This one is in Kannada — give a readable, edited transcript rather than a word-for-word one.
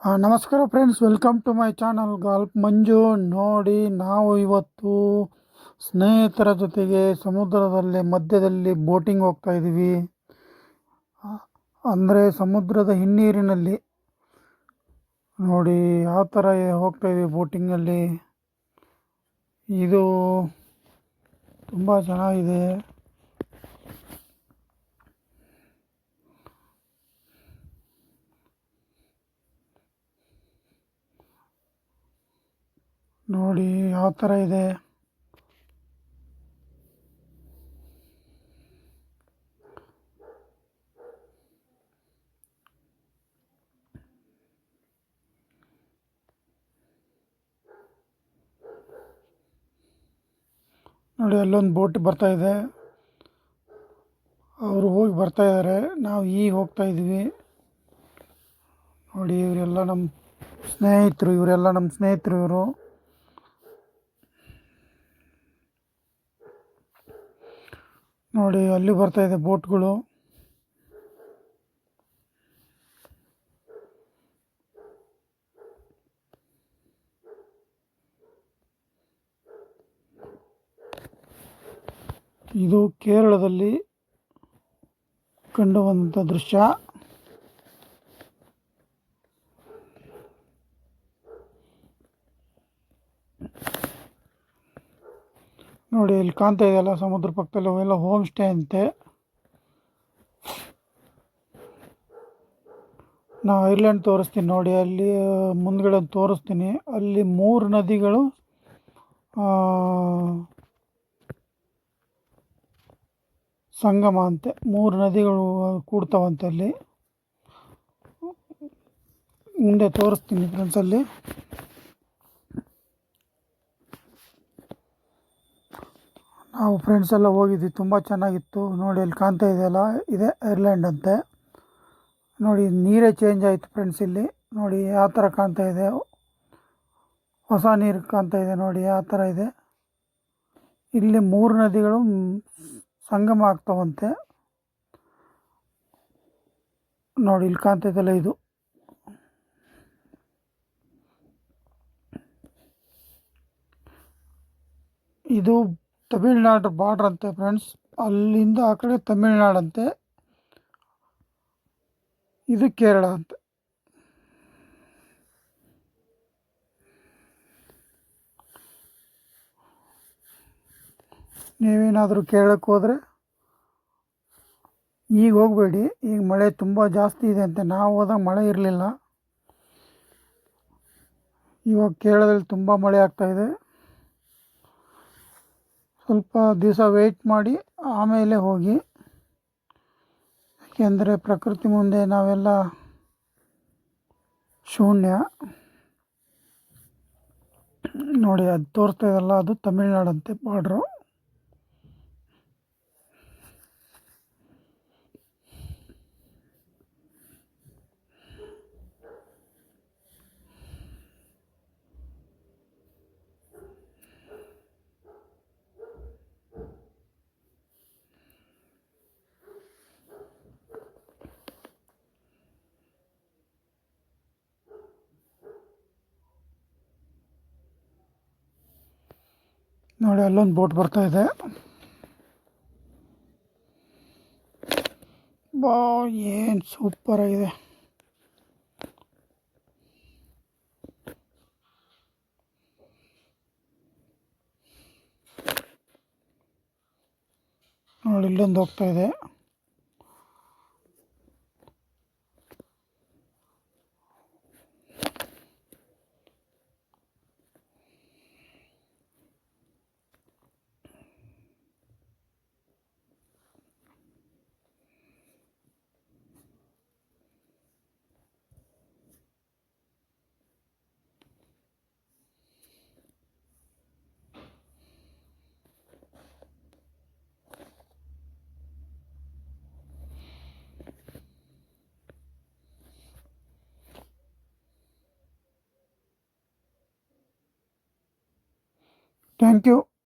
ನಮಸ್ಕಾರ friends, welcome to my channel golf Manju. ನೋಡಿ, ನಾವು ಇವತ್ತು ಸ್ನೇಹಿತರ ಜೊತೆಗೆ ಸಮುದ್ರದಲ್ಲಿ ಮಧ್ಯದಲ್ಲಿ ಬೋಟಿಂಗ್ ಹೋಗ್ತಾ ಇದ್ದೀವಿ. ಅಂದರೆ ಸಮುದ್ರದ ಹಿನ್ನೀರಿನಲ್ಲಿ ನೋಡಿ ಯಾವ ಥರ ಹೋಗ್ತಾ ಇದ್ದೀವಿ ಬೋಟಿಂಗಲ್ಲಿ. ಇದು ತುಂಬ ಚೆನ್ನಾಗಿದೆ. ನೋಡಿ ಯಾವ ಥರ ಇದೆ. ನೋಡಿ, ಅಲ್ಲೊಂದು ಬೋಟ್ ಬರ್ತಾ ಇದೆ. ಅವರು ಹೋಗಿ ಬರ್ತಾ ಇದ್ದಾರೆ, ನಾವು ಈಗ ಹೋಗ್ತಾ ಇದ್ದೀವಿ. ನೋಡಿ, ಇವರೆಲ್ಲ ನಮ್ಮ ಸ್ನೇಹಿತರು. ಇವರು ನೋಡಿ, ಅಲ್ಲಿ ಬರ್ತಾ ಇದೆ ಬೋಟ್ಗಳು. ಇದು ಕೇರಳದಲ್ಲಿ ಕಂಡು ಬಂದಂಥ ದೃಶ್ಯ. ನೋಡಿ, ಇಲ್ಲಿ ಕಾಣ್ತಾ ಇದೆಯಲ್ಲ ಸಮುದ್ರ ಪಕ್ಕದಲ್ಲಿ ಅವೆಲ್ಲ ಹೋಮ್ ಸ್ಟೇ ಅಂತೆ. ನಾವು ಐರ್ಲೆಂಡ್ ತೋರಿಸ್ತೀನಿ ನೋಡಿ, ಅಲ್ಲಿ ಮುಂದ್ಗಡೆ ತೋರಿಸ್ತೀನಿ. ಅಲ್ಲಿ 3 ನದಿಗಳು ಸಂಗಮ ಅಂತೆ. 3 ನದಿಗಳು ಕೂಡ್ತಾವಂತೆ ಅಲ್ಲಿ. ಮುಂದೆ ತೋರಿಸ್ತೀನಿ ಫ್ರೆಂಡ್ಸ್. ಅಲ್ಲಿ ನಾವು ಫ್ರೆಂಡ್ಸ್ ಎಲ್ಲ ಹೋಗಿದ್ವಿ, ತುಂಬ ಚೆನ್ನಾಗಿತ್ತು. ನೋಡಿ, ಅಲ್ಲಿ ಕಾಣ್ತಾ ಇದೆಯಲ್ಲ, ಇದೆ ಐರ್ಲೆಂಡ್ ಅಂತೆ. ನೋಡಿ, ನೀರೇ ಚೇಂಜ್ ಆಯಿತು ಫ್ರೆಂಡ್ಸ್. ಇಲ್ಲಿ ನೋಡಿ ಯಾವ ಥರ ಕಾಣ್ತಾ ಇದೆ, ಹೊಸ ನೀರು ಕಾಣ್ತಾ ಇದೆ. ನೋಡಿ ಯಾವ ಥರ ಇದೆ. ಇಲ್ಲಿ 3 ನದಿಗಳು ಸಂಗಮ ಆಗ್ತಾವಂತೆ. ನೋಡಿ, ಇಲ್ಲಿ ಕಾಣ್ತಾ ಇದೆಯಲ್ಲ, ಇದು ತಮಿಳ್ನಾಡು ಬಾರ್ಡ್ರ್ ಅಂತೆ ಫ್ರೆಂಡ್ಸ್. ಅಲ್ಲಿಂದ ಆ ಕಡೆ ತಮಿಳ್ನಾಡಂತೆ, ಇದು ಕೇರಳ ಅಂತೆ. ನೀವೇನಾದರೂ ಕೇರಳಕ್ಕೆ ಹೋದರೆ ಈಗ ಹೋಗಬೇಡಿ, ಈಗ ಮಳೆ ತುಂಬ ಜಾಸ್ತಿ ಇದೆ ಅಂತೆ. ನಾವು ಹೋದಾಗ ಮಳೆ ಇರಲಿಲ್ಲ. ಇವಾಗ ಕೇರಳದಲ್ಲಿ ತುಂಬ ಮಳೆ ಆಗ್ತಾಯಿದೆ. ಸ್ವಲ್ಪ ದಿವಸ ವೆಯ್ಟ್ ಮಾಡಿ ಆಮೇಲೆ ಹೋಗಿ, ಯಾಕೆಂದರೆ ಪ್ರಕೃತಿ ಮುಂದೆ ನಾವೆಲ್ಲ ಶೂನ್ಯ. ನೋಡಿ, ಅದು ತೋರಿಸ್ತಾ ಇದೆಯಲ್ಲ, ಅದು ತಮಿಳ್ನಾಡಂತೆ ಬಾರ್ಡ್ರು. ನೋಡಿ, ಅಲ್ಲೊಂದು ಬೋಟ್ ಬರ್ತಾ ಇದೆ. ಏನು ಸೂಪರ್ ಆಗಿದೆ. ನೋಡಿ, ಇಲ್ಲೊಂದು ಹೋಗ್ತಾ ಇದೆ. Thank you.